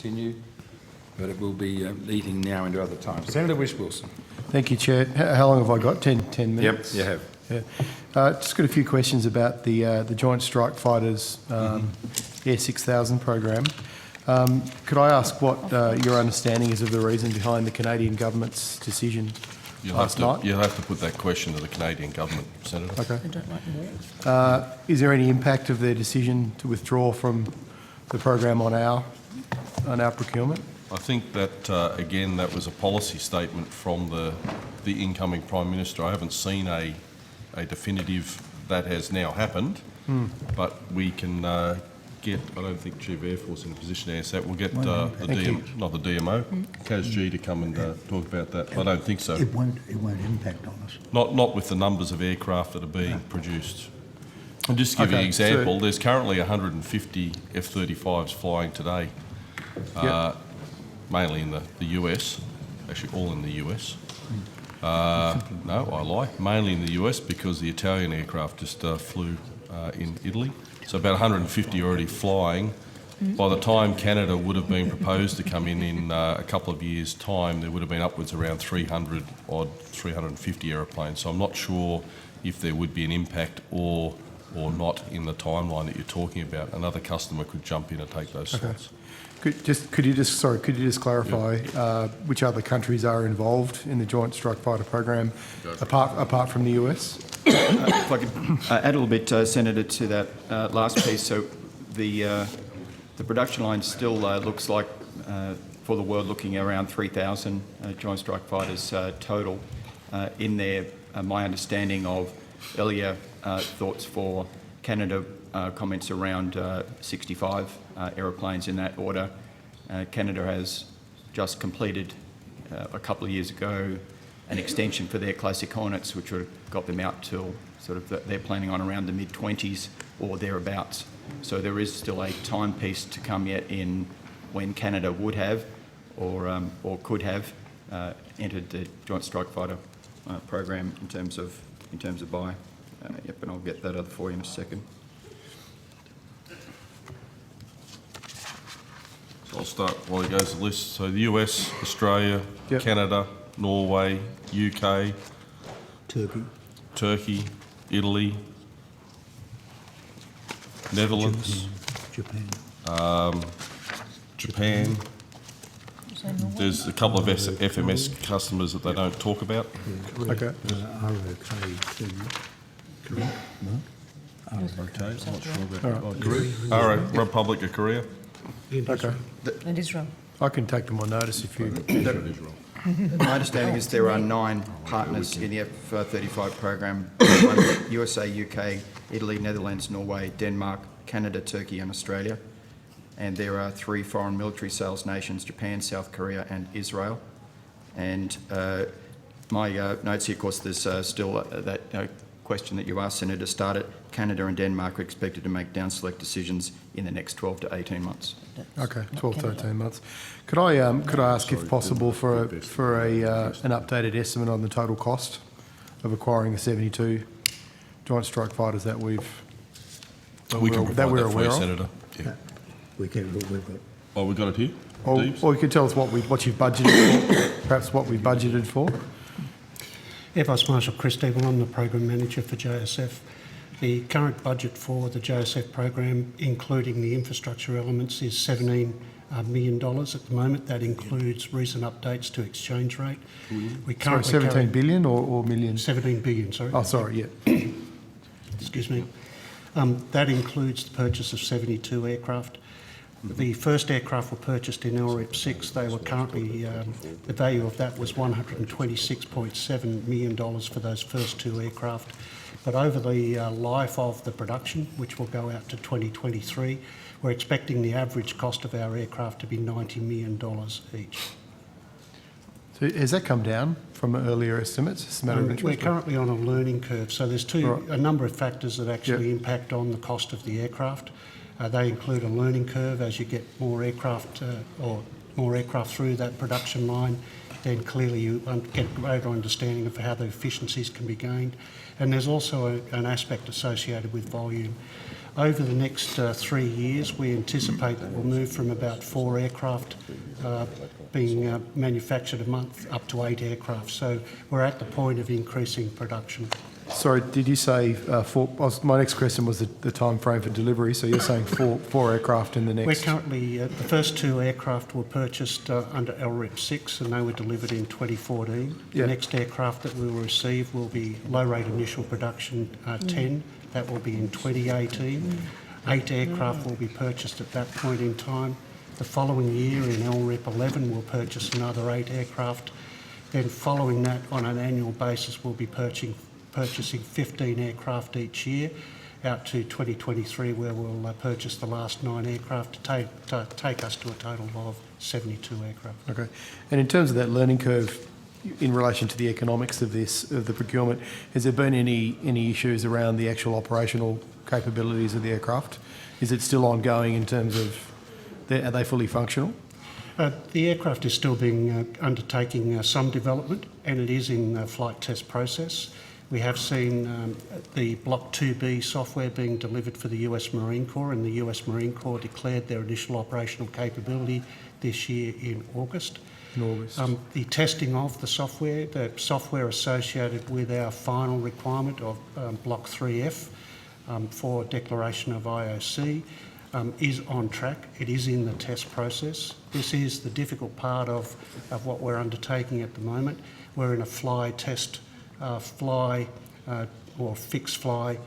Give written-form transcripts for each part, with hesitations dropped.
continue, but it will be eating now into other times. Senator Whish-Wilson. Thank you, Chair. How long have I got? 10 minutes? Yep, you have. Yeah. Just got a few questions about the Joint Strike Fighters Air 6000 program. Could I ask what your understanding is of the reason behind the Canadian government's decision last night? You'll have to put that question to the Canadian government, Senator. Okay. I don't like war. Is there any impact of their decision to withdraw from the program on our procurement? I think that, again, that was a policy statement from the incoming Prime Minister. I haven't seen a definitive that has now happened, but we can get, I don't think Chief Air Force in a position to answer that. We'll get not the DMO, CASG to come and talk about that. I don't think so. It won't impact on us. Not with the numbers of aircraft that are being produced. And just to give you an example, there's currently 150 F-35s flying today, mainly in the US, actually all in the US. No, I lie, mainly in the US because the Italian aircraft just flew in Italy. So about 150 already flying. By the time Canada would have been proposed to come in a couple of years' time, there would have been upwards around 350 aeroplanes. So I'm not sure if there would be an impact or not in the timeline that you're talking about. Another customer could jump in and take those slots. Could you just clarify which other countries are involved in the Joint Strike Fighter program apart from the US? If I could add a little bit, Senator, to that last piece. So the production line still looks like, for the world, looking around 3,000 Joint Strike Fighters total. In there, my understanding of earlier thoughts for Canada, comments around 65 aeroplanes in that order. Canada has just completed a couple of years ago an extension for their Classic Hornets, which would have got them out till sort of they're planning on around the mid-20s or thereabouts. So there is still a timepiece to come yet in when Canada would have or could have entered the Joint Strike Fighter program in terms of buy. Yep, and I'll get that other for you in a second. So I'll start while he goes the list. So the US, Australia, Canada, Norway, UK, Turkey, Italy, Netherlands, Japan. There's a couple of FMS customers that they don't talk about. Okay. Republic of Korea. Okay. And Israel. I can take them on notice if you... My understanding is there are 9 partners in the F-35 program: USA, UK, Italy, Netherlands, Norway, Denmark, Canada, Turkey and Australia. And there are 3 foreign military sales nations: Japan, South Korea and Israel. And my notes here, of course, there's still that question that you asked, Senator, started. Canada and Denmark are expected to make down select decisions in the next 12 to 18 months. Okay, 12 to 18 months. Could I ask, if possible, for an updated estimate on the total cost of acquiring the 72 Joint Strike Fighters that we're aware of? Senator. Yeah. We've got. Oh, we've got it here. Or you could tell us what you've budgeted for, perhaps what we budgeted for. Air Vice Marshal Chris Devil, I'm the Program Manager for JSF. The current budget for the JSF program, including the infrastructure elements, is $17 million at the moment. That includes recent updates to exchange rate. Sorry, 17 billion or million? 17 billion, sorry. Oh, sorry, yeah. Excuse me. That includes the purchase of 72 aircraft. The first aircraft were purchased in LRIP 6. They were currently, the value of that was $126.7 million for those first 2 aircraft. But over the life of the production, which will go out to 2023, we're expecting the average cost of our aircraft to be $90 million each. So has that come down from earlier estimates? We're currently on a learning curve, so there's a number of factors that actually impact on the cost of the aircraft. They include a learning curve as you get more aircraft through that production line. then clearly you get a greater understanding of how the efficiencies can be gained. And there's also an aspect associated with volume. Over the next 3 years, we anticipate that we'll move from about 4 aircraft being manufactured a month up to 8 aircraft. So we're at the point of increasing production. Sorry, did you say four? My next question was the time frame for delivery. So you're saying four aircraft in the next? We're currently, the first 2 aircraft were purchased under LRIP 6 and they were delivered in 2014. Yeah. The next aircraft that we will receive will be low rate initial production 10. That will be in 2018. 8 aircraft will be purchased at that point in time. The following year in LRIP 11 we'll purchase another 8 aircraft. Then following that on an annual basis we'll be purchasing 15 aircraft each year out to 2023 where we'll purchase the last 9 aircraft to take us to a total of 72 aircraft. Okay. And in terms of that learning curve, in relation to the economics of the procurement, has there been any issues around the actual operational capabilities of the aircraft? Is it still ongoing in terms of, are they fully functional? The aircraft is still undertaking some development and it is in the flight test process. We have seen the Block 2B software being delivered for the US Marine Corps, and the US Marine Corps declared their initial operational capability this year in August. The testing of the software associated with our final requirement of Block 3F for declaration of IOC is on track. It is in the test process. This is the difficult part of what we're undertaking at the moment. We're in a fixed fly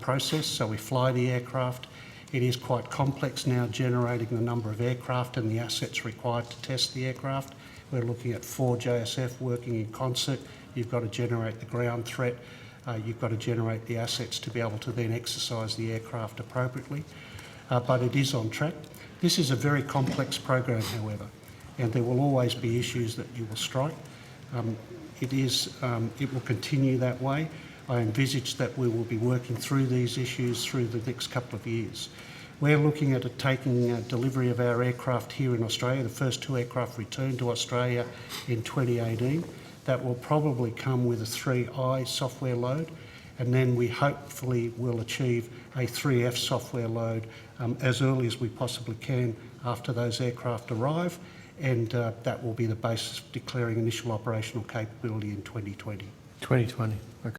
process, so we fly the aircraft. It is quite complex now generating the number of aircraft and the assets required to test the aircraft. We're looking at 4 JSF working in concert. You've got to generate the ground threat. You've got to generate the assets to be able to then exercise the aircraft appropriately. But it is on track. This is a very complex program, however, and there will always be issues that you will strike. It will continue that way. I envisage that we will be working through these issues through the next couple of years. We're looking at taking delivery of our aircraft here in Australia. The first 2 aircraft returned to Australia in 2018. That will probably come with a 3I software load, and then we hopefully will achieve a 3F software load as early as we possibly can after those aircraft arrive, and that will be the basis of declaring initial operational capability in 2020. 2020. Okay.